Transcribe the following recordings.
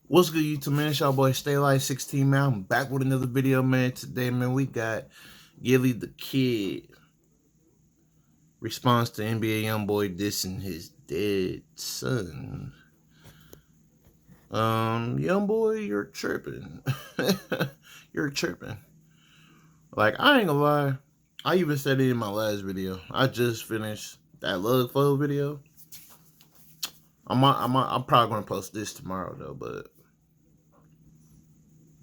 What's good, YouTube, man? It's y'all boy Stay Alive 16, man. I'm back with another video, man. Today, man, we got Gilly the Kid response to NBA Youngboy dissing his dead son. Youngboy, you're tripping. You're tripping. Like, I ain't gonna lie. I even said it in my last video. I just finished that Lug Flow video. I'm probably gonna post this tomorrow though, but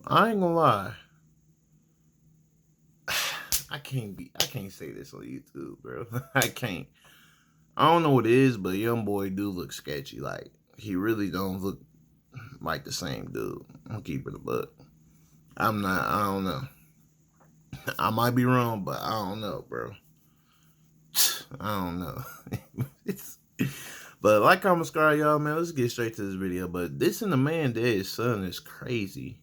I ain't gonna lie. I can't say this on YouTube, bro. I can't. I don't know what it is, but Youngboy do look sketchy. Like, he really don't look like the same dude. I'm keeping it buck. I don't know. I might be wrong, but I don't know, bro. I don't know. But like, comment, subscribe, y'all, man. Let's get straight to this video. But dissing the man dead son is crazy.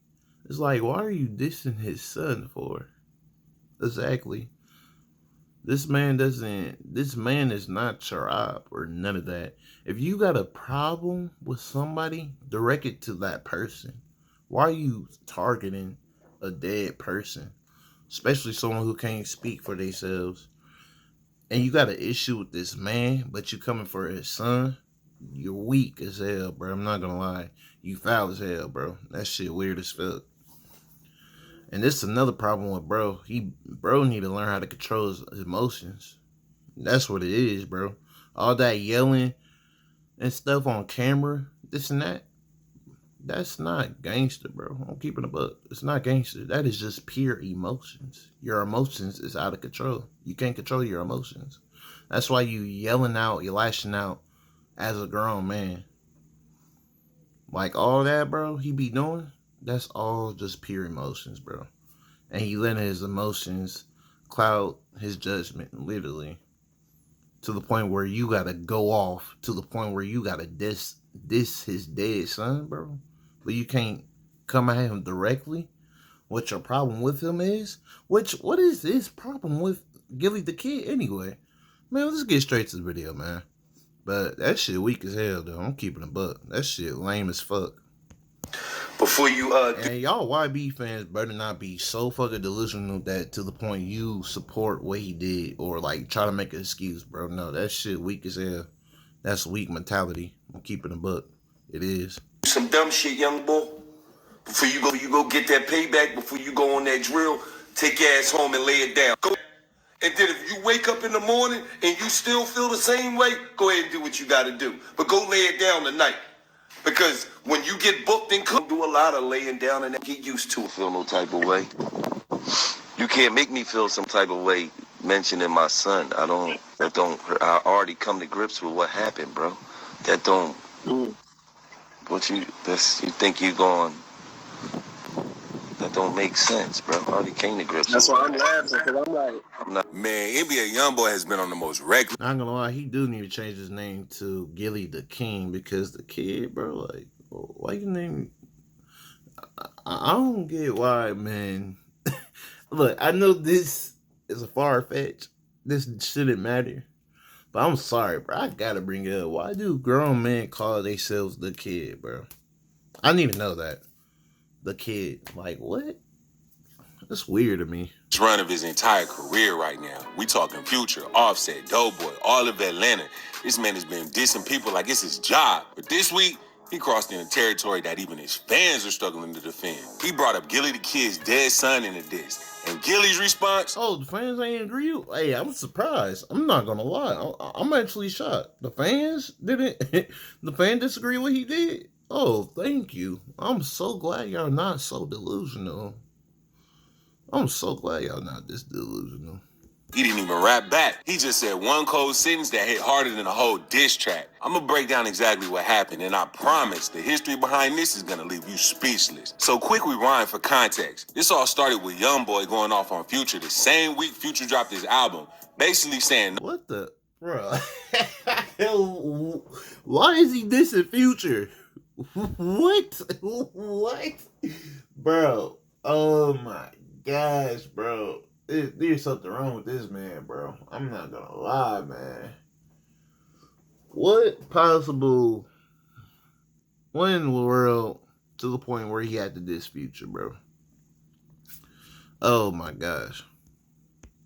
It's like, why are you dissing his son for? Exactly. This man is not Charab or none of that. If you got a problem with somebody, direct it to that person. Why are you targeting a dead person? Especially someone who can't speak for themselves. And you got an issue with this man, but you coming for his son? You're weak as hell, bro. I'm not gonna lie. You foul as hell, bro. That shit weird as fuck. And this is another problem with bro. Bro need to learn how to control his emotions. That's what it is, bro. All that yelling and stuff on camera, this and that, that's not gangster, bro. I'm keeping it a buck. It's not gangster. That is just pure emotions. Your emotions is out of control. You can't control your emotions. That's why you yelling out, you're lashing out as a grown man. Like all that, bro, he be doing, that's all just pure emotions, bro. And he letting his emotions cloud his judgment, literally. To the point where you gotta go off. To the point where you gotta diss his dead son, bro. But you can't come at him directly. What your problem with him is? What is his problem with Gilly the Kid anyway? Man, let's get straight to the video, man. But that shit weak as hell, though. I'm keeping a buck. That shit lame as fuck. Before you and y'all YB fans better not be so fucking delusional that to the point you support what he did or like try to make an excuse, bro. No, that shit weak as hell. That's weak mentality. I'm keeping a buck. It is. Some dumb shit, young boy. Before you go get that payback, before you go on that drill, take your ass home and lay it down. Go. And then if you wake up in the morning and you still feel the same way, go ahead and do what you got to do. But go lay it down tonight. Because when you get booked and cooked, do a lot of laying down and get used to it. Feel no type of way. You can't make me feel some type of way mentioning my son. I already come to grips with what happened, bro. That don't. You think you going? That don't make sense, bro. I already came to grips. That's why I'm laughing, because I'm not. Man, NBA Youngboy has been on the most reckless. Not gonna lie, he do need to change his name to Gilly the King because the kid, bro, like, why you name? I don't get why, man. Look, I know this is a far fetch. This shouldn't matter. But I'm sorry, bro. I gotta bring it up. Why do grown men call themselves the kid, bro? I need to know that. The kid. Like, what? That's weird to me. Run of his entire career right now. We talking Future, Offset, Doughboy, all of Atlanta. This man has been dissing people like it's his job. But this week, he crossed into territory that even his fans are struggling to defend. He brought up Gilly the Kid's dead son in a diss. And Gilly's response? Oh, the fans ain't agree? Hey, I'm surprised. I'm not gonna lie. I'm actually shocked. The fans didn't. The fans disagree with what he did? Oh, thank you. I'm so glad y'all not so delusional. I'm so glad y'all not this delusional. He didn't even rap back. He just said one cold sentence that hit harder than a whole diss track. I'm gonna break down exactly what happened, and I promise the history behind this is gonna leave you speechless. So quick rewind for context. This all started with Youngboy going off on Future the same week Future dropped his album, basically saying, what the, bro? Why is he dissing Future? What? What? Bro, oh my gosh, bro. There's something wrong with this man, bro. I'm not gonna lie, man. What in the world? to the point where he had to diss Future, bro. Oh my gosh.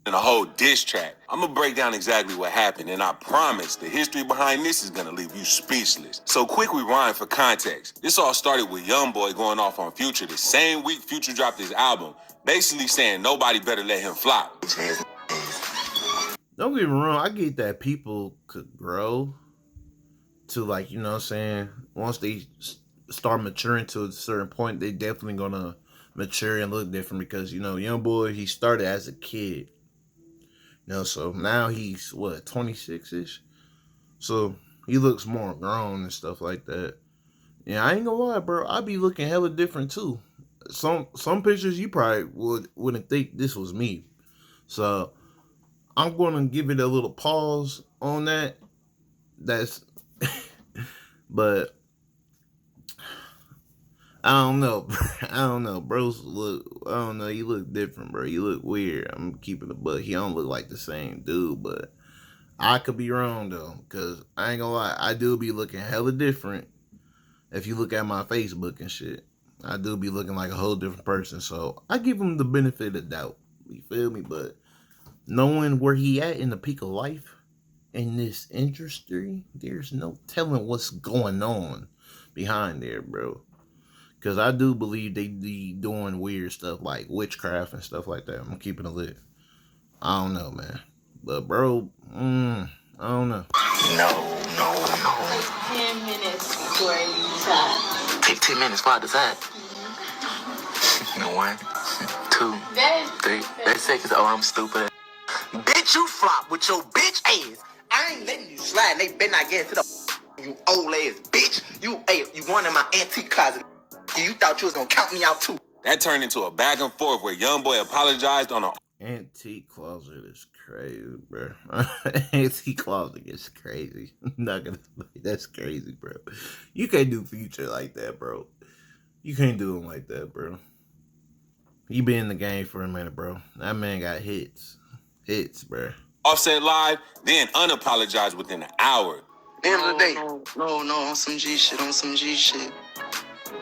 In a whole diss track. I'm gonna break down exactly what happened, and I promise the history behind this is gonna leave you speechless. So quick rewind for context. This all started with Youngboy going off on Future the same week Future dropped his album, basically saying nobody better let him flop. Don't get me wrong, I get that people could grow to, like, you know what I'm saying, once they start maturing to a certain point, they definitely gonna mature and look different because, you know, Youngboy, he started as a kid. You know, so now he's, what, 26-ish? So he looks more grown and stuff like that. Yeah, I ain't gonna lie, bro. I be looking hella different too. Some pictures you probably wouldn't think this was me. So I'm gonna give it a little pause on that. That's but I don't know, bro. I don't know. Bros look, I don't know, you look different, bro. You look weird. I'm keeping the butt. He don't look like the same dude, but I could be wrong though, cause I ain't gonna lie, I do be looking hella different. If you look at my Facebook and shit, I do be looking like a whole different person. So I give him the benefit of the doubt. You feel me? But knowing where he at in the peak of life in this industry, there's no telling what's going on behind there, bro. Cause I do believe they be doing weird stuff like witchcraft and stuff like that. I'm keeping it lit. I don't know, man. But bro, I don't know. No. 10 minutes before you decide. Take 10 minutes before I decide. 1, 2, 3. That's seconds. Oh, I'm stupid. Bitch, you flop with your bitch ass. I ain't letting you slide. They better not get into the you old ass bitch. You one in my antique closet. You thought you was gonna count me out too. That turned into a back and forth where Youngboy apologized on a Antique closet is crazy, bro. Antique closet is crazy. I'm not gonna lie, that's crazy, bro. You can't do Future like that, bro. You can't do him like that, bro. He been in the game for a minute, bro. That man got hits, bro. Offset live, then unapologized within an hour. End of the day, no, on some G shit,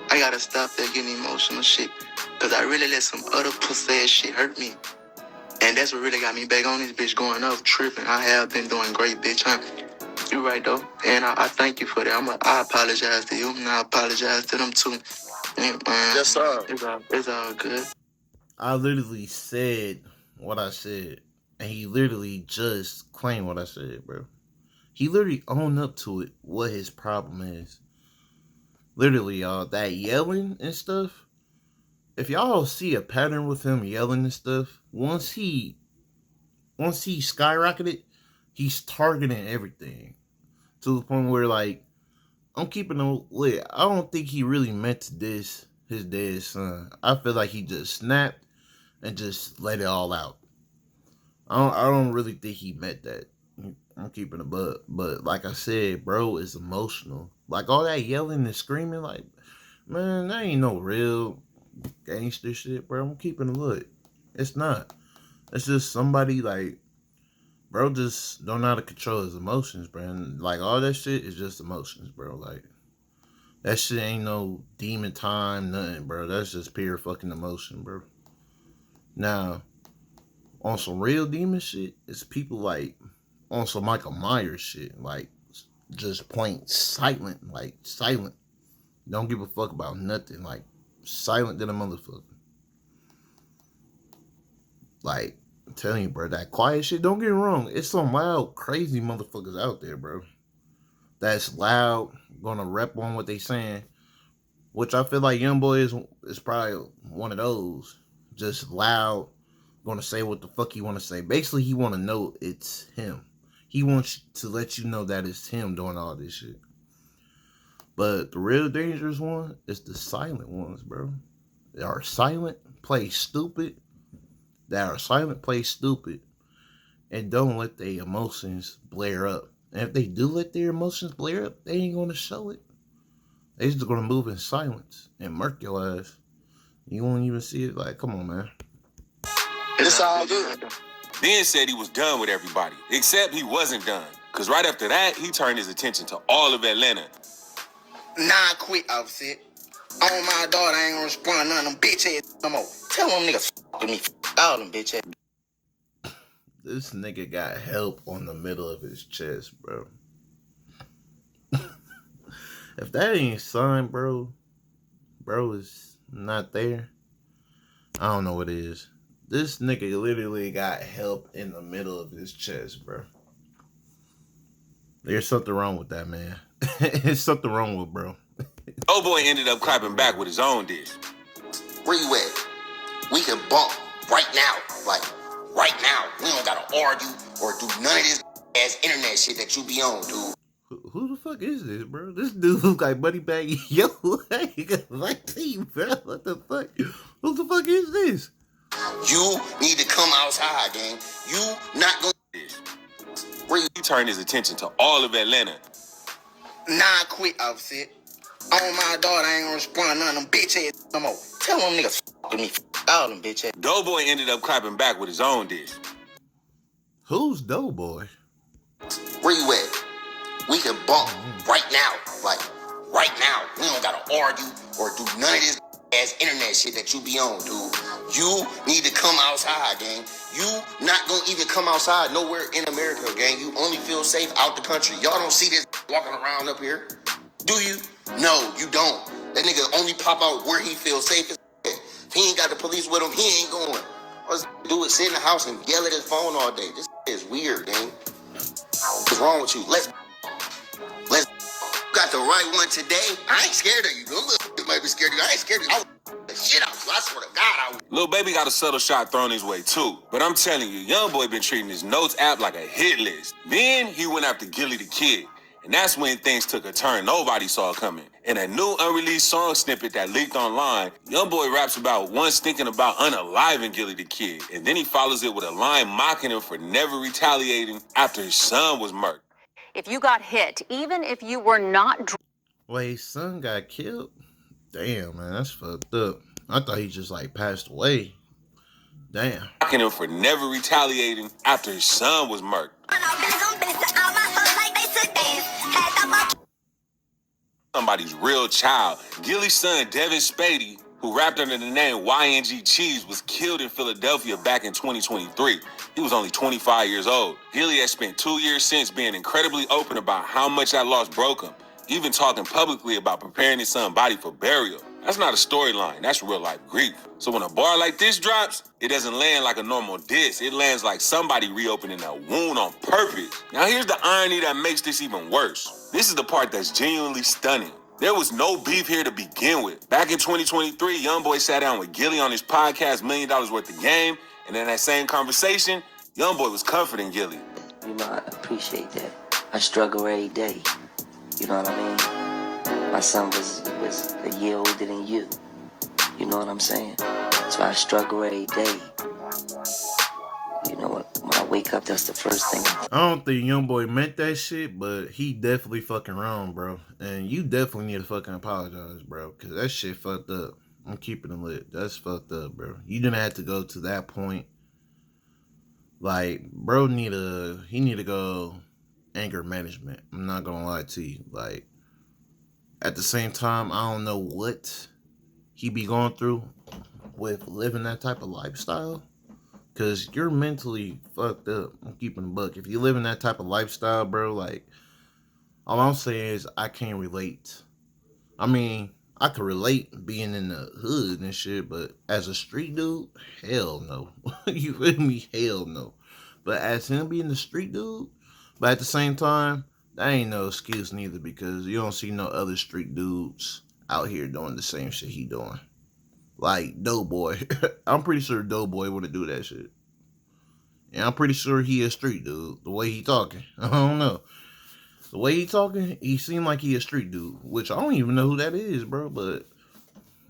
I gotta stop that getting emotional shit. Cause I really let some other pussy ass shit hurt me. And that's what really got me back on this bitch going up, tripping. I have been doing great, bitch. You right, though. And I thank you for that. I apologize to you, and I apologize to them, too. Yes, sir. It's all good. I literally said what I said, and he literally just claimed what I said, bro. He literally owned up to it, what his problem is. Literally, y'all, that yelling and stuff, if y'all see a pattern with him yelling and stuff, once he skyrocketed, he's targeting everything. To the point where, like, I'm keeping him lit. I don't think he really meant to diss his dead son. I feel like he just snapped and just let it all out. I don't really think he meant that. I'm keeping it but like I said, bro, it's emotional. Like all that yelling and screaming, like, man, that ain't no real gangster shit, bro. I'm keeping it lit. It's not. It's just somebody like, bro, just don't know how to control his emotions, bro. And like all that shit is just emotions, bro. Like that shit ain't no demon time, nothing, bro. That's just pure fucking emotion, bro. Now, on some real demon shit, it's people like on some Michael Myers shit, like just plain silent, like silent. Don't give a fuck about nothing, like silent than a motherfucker. Like, I'm telling you, bro, that quiet shit, don't get me wrong, it's some loud, crazy motherfuckers out there, bro. That's loud, gonna rep on what they saying, which I feel like Youngboy is probably one of those. Just loud, gonna say what the fuck he wanna say. Basically, he wanna know it's him. He wants to let you know that it's him doing all this shit. But the real dangerous one is the silent ones, bro. They are silent, play stupid. And don't let their emotions blare up. And if they do let their emotions blare up, they ain't gonna show it. They just gonna move in silence and murk your ass. You won't even see it. Like, come on, man. It's all good. Then said he was done with everybody, except he wasn't done. Because right after that, he turned his attention to all of Atlanta. Nah, quit, Offset. On my daughter, I ain't gonna respond to none of them bitch ass no more. Tell them niggas with me, all them bitch ass. This nigga got help on the middle of his chest, bro. If that ain't son, bro is not there. I don't know what it is. This nigga literally got help in the middle of his chest, bro. There's something wrong with that, man. There's something wrong with bro. Youngboy ended up clapping back with his own diss. Where you at? We can bump right now. Like, right now. We don't gotta argue or do none of this ass internet shit that you be on, dude. Who the fuck is this, bro? This dude look like Buddy Baggy. Yo, like team, bro. What the fuck? Who the fuck is this? You need to come outside, gang. You not gonna. Where he turned his attention to all of Atlanta. Nah, quit outfit. On my daughter, I ain't gonna respond to none of them bitch ass no more. Tell them niggas with me, all them bitch ass. Youngboy ended up clapping back with his own diss. Who's Doughboy? Where you at? We can bump right now. Like, right now. We don't gotta argue or do none of this ass internet shit that you be on, dude. You need to come outside, gang. You not gonna even come outside nowhere in America, gang. You only feel safe out the country. Y'all don't see this walking around up here. Do you? No, you don't. That nigga only pop out where he feels safe. If he ain't got the police with him, he ain't going. All this do is sit in the house and yell at his phone all day. This is weird, gang. What's wrong with you? Let's got the right one today. I ain't scared of you. You might be scared of you. I ain't scared of you. I will the shit out you. I swear to God, I will. Lil Baby got a subtle shot thrown his way too. But I'm telling you, Youngboy been treating his notes app like a hit list. Then he went after Gilly the Kid. And that's when things took a turn nobody saw coming. In a new unreleased song snippet that leaked online, Youngboy raps about once thinking about unaliving Gilly the Kid. And then he follows it with a line mocking him for never retaliating after his son was murdered. If you got hit, even if you were not... Wait, his son got killed? Damn, man, that's fucked up. I thought he just, like, passed away. Damn. Mocking him for never retaliating after his son was murdered. Somebody's real child. Gillie's son, Devin Spady, who rapped under the name YNG Cheese, was killed in Philadelphia back in 2023. He was only 25 years old. Gillie has spent 2 years since being incredibly open about how much that loss broke him, even talking publicly about preparing his son's body for burial. That's not a storyline, that's real life grief. So when a bar like this drops, it doesn't land like a normal diss. It lands like somebody reopening a wound on purpose. Now here's the irony that makes this even worse. This is the part that's genuinely stunning. There was no beef here to begin with. Back in 2023, Youngboy sat down with Gillie on his podcast, $1 Million Worth of Game, and in that same conversation, Youngboy was comforting Gillie. You know, I appreciate that. I struggle every day. You know what I mean? My son was a year older than you. You know what I'm saying? So I struggle every day. You know what? When I wake up, that's the first thing. I don't think Youngboy meant that shit, but he definitely fucking wrong, bro. And you definitely need to fucking apologize, bro, because that shit fucked up. I'm keeping it lit. That's fucked up, bro. You didn't have to go to that point. Like, bro he need to go anger management. I'm not gonna lie to you. Like, at the same time, I don't know what he be going through with living that type of lifestyle. Because you're mentally fucked up. I'm keeping a buck. If you live in that type of lifestyle, bro, like, all I'm saying is I can't relate. I mean, I could relate being in the hood and shit, but as a street dude, hell no. You feel me? Hell no. But as him being the street dude, but at the same time, that ain't no excuse neither, because you don't see no other street dudes out here doing the same shit he doing. Like Doughboy. I'm pretty sure Doughboy wouldn't do that shit. And I'm pretty sure he a street dude. The way he talking. I don't know. The way he talking, he seemed like he a street dude. Which I don't even know who that is, bro. But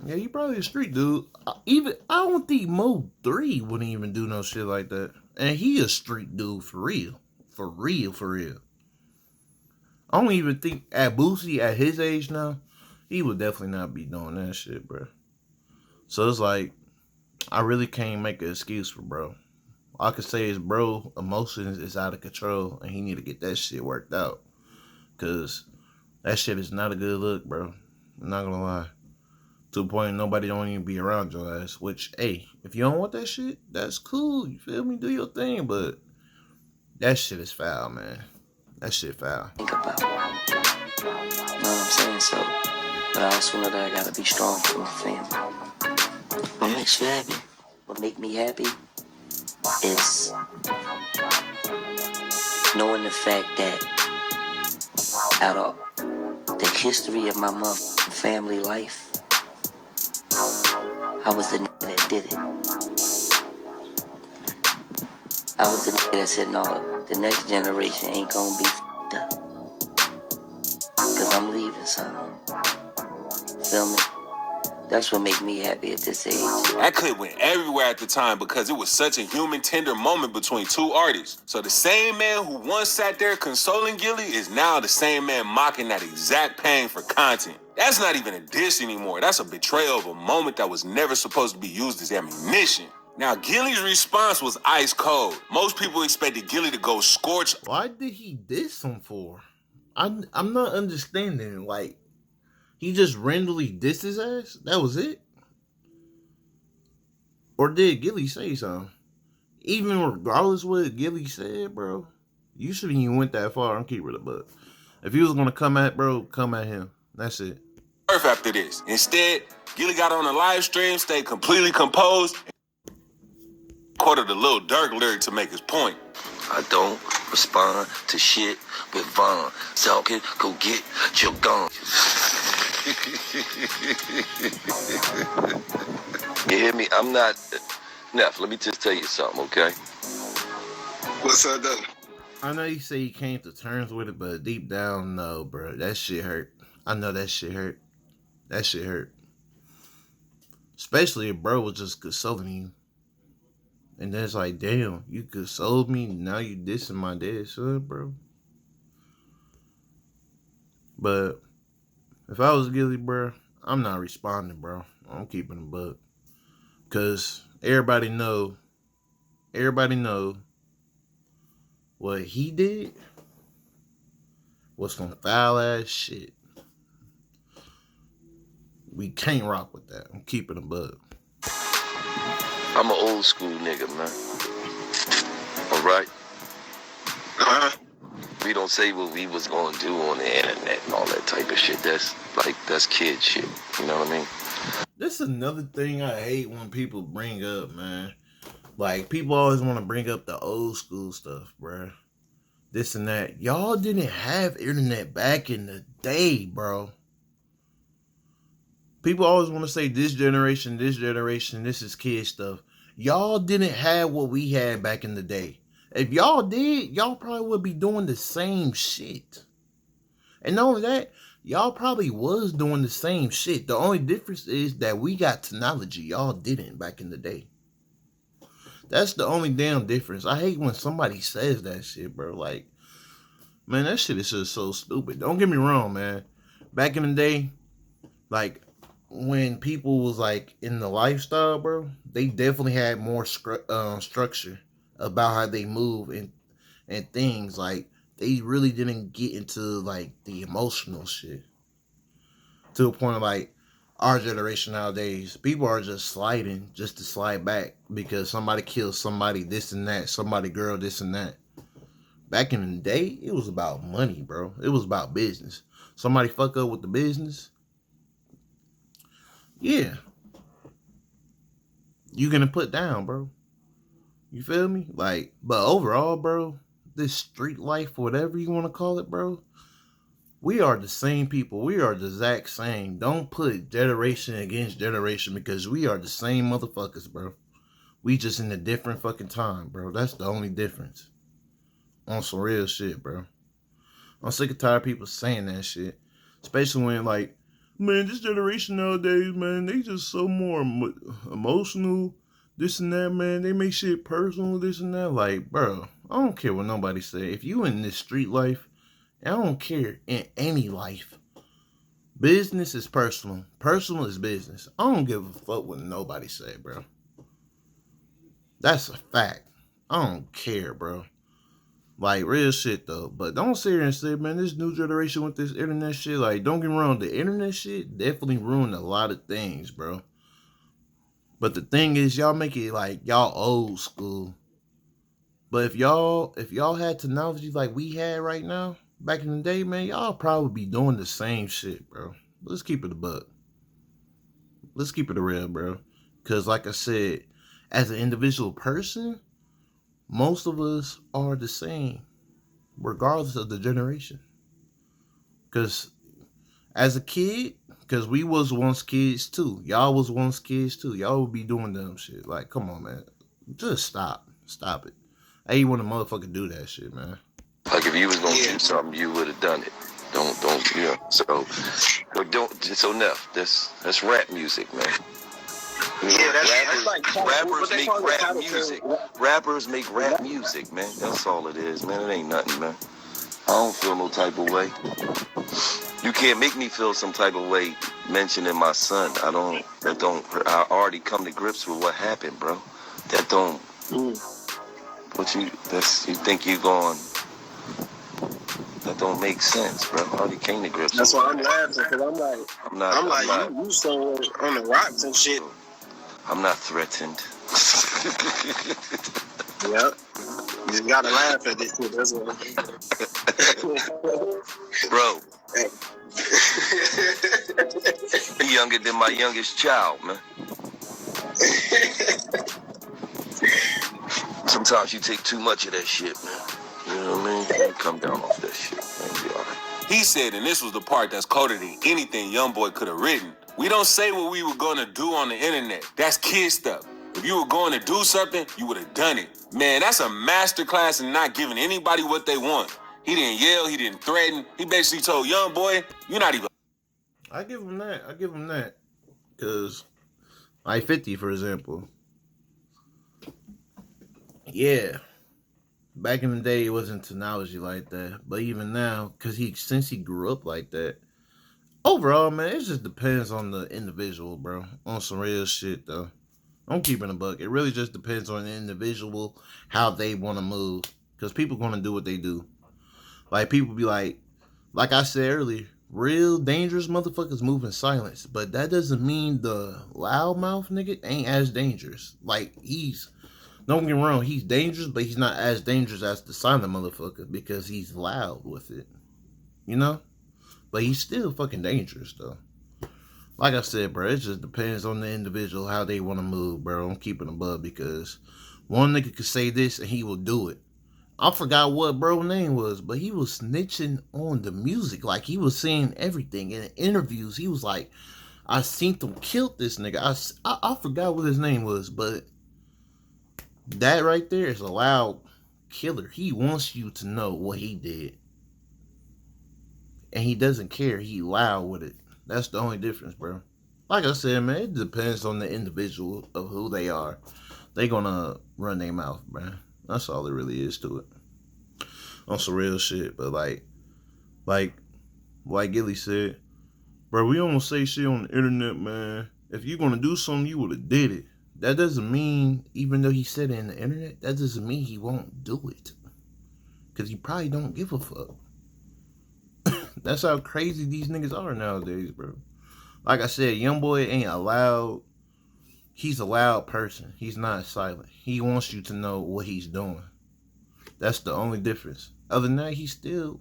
yeah, he probably a street dude. I don't think Mo 3 wouldn't even do no shit like that. And he a street dude for real. For real, for real. I don't even think at Boosie, at his age now, he would definitely not be doing that shit, bro. So it's like, I really can't make an excuse for bro. All I can say is bro emotions is out of control and he need to get that shit worked out. Because that shit is not a good look, bro. I'm not going to lie. To the point nobody don't even be around your ass. Which, hey, if you don't want that shit, that's cool. You feel me? Do your thing, but that shit is foul, man. That shit foul. Think about it. You know what I'm saying? So, but I also know that I gotta be strong for my family. What makes you happy? What make me happy is knowing the fact that out of the history of my family life, I was the nigga that did it. I was the nigga that said, no, the next generation ain't gonna be f***ed up. Cause I'm leaving something. Feel me? That's what make me happy at this age. That clip went everywhere at the time because it was such a human, tender moment between two artists. So the same man who once sat there consoling Gillie is now the same man mocking that exact pain for content. That's not even a diss anymore. That's a betrayal of a moment that was never supposed to be used as ammunition. Now, Gillie's response was ice cold. Most people expected Gillie to go scorch. Why did he diss him for? I'm not understanding. Like, he just randomly dissed his ass? That was it? Or did Gillie say something? Even regardless what Gillie said, bro, you shouldn't even went that far on Keeper the Buck. If he was gonna come at bro, come at him. That's it. After this. Instead, Gillie got on a live stream, stayed completely composed, and quoted a Lil Durk lyric to make his point. I don't respond to shit with Vaughn. Salkin, go get your gun. You hear me? I'm not... Neff, let me just tell you something, okay? What's that done? I know you say you came to terms with it, but deep down, no, bro. That shit hurt. I know that shit hurt. That shit hurt. Especially if bro was just consoling you. And then it's like, damn, you consoled me, now you dissing my dead son, bro. But if I was Gillie, bro, I'm not responding, bro. I'm keeping a buck. Cause everybody know what he did was some foul ass shit. We can't rock with that. I'm keeping a buck. I'm an old school nigga, man. All right? We don't say what we was gonna do on the internet and all that type of shit. That's kid shit. You know what I mean? This is another thing I hate when people bring up, man. Like, people always want to bring up the old school stuff, bro. This and that. Y'all didn't have internet back in the day, bro. People always want to say this generation, this is kid stuff. Y'all didn't have what we had back in the day. If y'all did, y'all probably would be doing the same shit. And not only that, y'all probably was doing the same shit. The only difference is that we got technology. Y'all didn't back in the day. That's the only damn difference. I hate when somebody says that shit, bro. Like, man, that shit is just so stupid. Don't get me wrong, man. Back in the day, like, when people was, like, in the lifestyle, bro, they definitely had more structure about how they move and things. Like, they really didn't get into, like, the emotional shit. To a point of, like, our generation nowadays, people are just sliding just to slide back because somebody killed somebody, this and that, somebody girl, this and that. Back in the day, it was about money, bro. It was about business. Somebody fuck up with the business, yeah, you gonna put down, bro. You feel me? Like, but overall, bro, this street life, whatever you want to call it, bro, we are the same people. We are the exact same. Don't put generation against generation because we are the same motherfuckers, bro. We just in a different fucking time, bro. That's the only difference. On some real shit, bro. I'm sick and tired of people saying that shit. Especially when, like, man, this generation nowadays, man, they just so more emotional, this and that, man. They make shit personal, this and that. Like, bro, I don't care what nobody say. If you in this street life, I don't care in any life. Business is personal. Personal is business. I don't give a fuck what nobody say, bro. That's a fact. I don't care, bro. Like, real shit, though. But don't sit here and say, man, this new generation with this internet shit, like, don't get me wrong, the internet shit definitely ruined a lot of things, bro. But the thing is, y'all make it like y'all old school. But if y'all had technology like we had right now, back in the day, man, y'all probably be doing the same shit, bro. Let's keep it a buck. Let's keep it real, bro. Cause like I said, as an individual person, most of us are the same, regardless of the generation. Cause as a kid, cause we was once kids too. Y'all was once kids too. Y'all would be doing dumb shit. Like, come on, man. Just stop. Stop it. I ain't want to motherfucker do that shit, man. Like if you was gonna do something, you would have done it. Don't, you know. So Neff, that's rap music, man. You know, that's like rappers make rap music. Rappers make rap music, man. That's all it is, man. It ain't nothing, man. I don't feel no type of way. You can't make me feel some type of way mentioning my son. I already come to grips with what happened, bro. That don't. You think you going? That don't make sense, bro. I already came to grips. That's why I'm laughing, because I'm like, you so on the rocks and shit. I'm not threatened. Yep. You just gotta laugh at this shit. That's what. Bro. You're younger than my youngest child, man. Sometimes you take too much of that shit, man. You know what I mean? You come down off that shit, man. Be all right. He said, and this was the part that's colder than anything Youngboy could have written, we don't say what we were going to do on the internet. That's kid stuff. If you were going to do something, you would have done it. Man, that's a masterclass in not giving anybody what they want. He didn't yell. He didn't threaten. He basically told Youngboy, you're not even... I give him that. Because, like 50, for example. Yeah. Back in the day, it wasn't technology like that. But even now, because since he grew up like that, overall, man, it just depends on the individual, bro. On some real shit, though. I'm keeping a buck. It really just depends on the individual, how they want to move. Because people going to do what they do. Like, people be like I said earlier, real dangerous motherfuckers move in silence. But that doesn't mean the loudmouth nigga ain't as dangerous. Like, don't get me wrong, he's dangerous, but he's not as dangerous as the silent motherfucker because he's loud with it. You know? But he's still fucking dangerous, though. Like I said, bro, it just depends on the individual, how they want to move, bro. I'm keeping above because one nigga could say this and he will do it. I forgot what bro's name was, but he was snitching on the music. Like, he was saying everything. In interviews, he was like, I seen them kill this nigga. I forgot what his name was, but that right there is a loud killer. He wants you to know what he did. And he doesn't care. He loud with it. That's the only difference, bro. Like I said, man, it depends on the individual of who they are. They gonna run their mouth, man. That's all there really is to it. On some real shit. But like Gillie said, bro, we don't say shit on the internet, man. If you're gonna do something, you would have did it. That doesn't mean, even though he said it in the internet, that doesn't mean he won't do it. Because he probably don't give a fuck. That's how crazy these niggas are nowadays, bro. Like I said, Youngboy ain't allowed. He's a loud person. He's not silent. He wants you to know what he's doing. That's the only difference. Other than that, he's still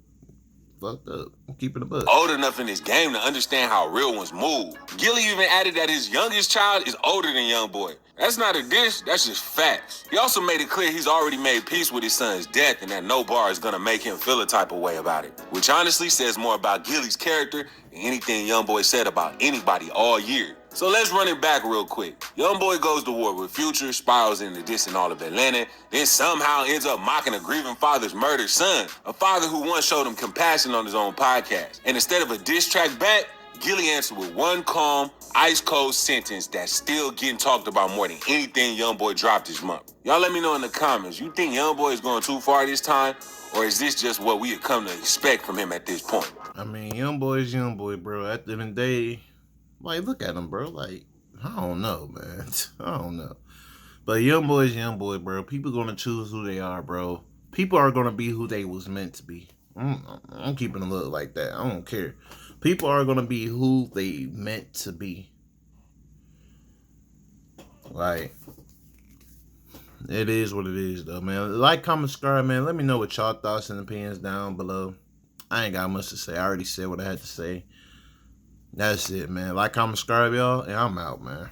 fucked up. I'm keeping it up. Old enough in this game to understand how real ones move. Gillie even added that his youngest child is older than Youngboy. That's not a diss, that's just facts. He also made it clear he's already made peace with his son's death and that no bar is gonna make him feel a type of way about it. Which honestly says more about Gillie's character than anything Youngboy said about anybody all year. So let's run it back real quick. Youngboy goes to war with Future, spirals into dissing all of Atlanta, then somehow ends up mocking a grieving father's murdered son, a father who once showed him compassion on his own podcast. And instead of a diss track back, Gillie answered with one calm, ice-cold sentence that's still getting talked about more than anything Youngboy dropped this month. Y'all let me know in the comments, you think Youngboy is going too far this time, or is this just what we have come to expect from him at this point? I mean, Youngboy is Youngboy, bro. At the end of the day, like, look at him, bro. Like, I don't know, man. I don't know. But Youngboy is Youngboy, bro. People gonna choose who they are, bro. People are gonna be who they was meant to be. I'm keeping a look like that. I don't care. People are gonna be who they meant to be. Like, it is what it is, though, man. Like, comment, subscribe, man. Let me know what y'all thoughts and opinions down below. I ain't got much to say. I already said what I had to say. That's it, man. Like, comment, subscribe, y'all, and I'm out, man.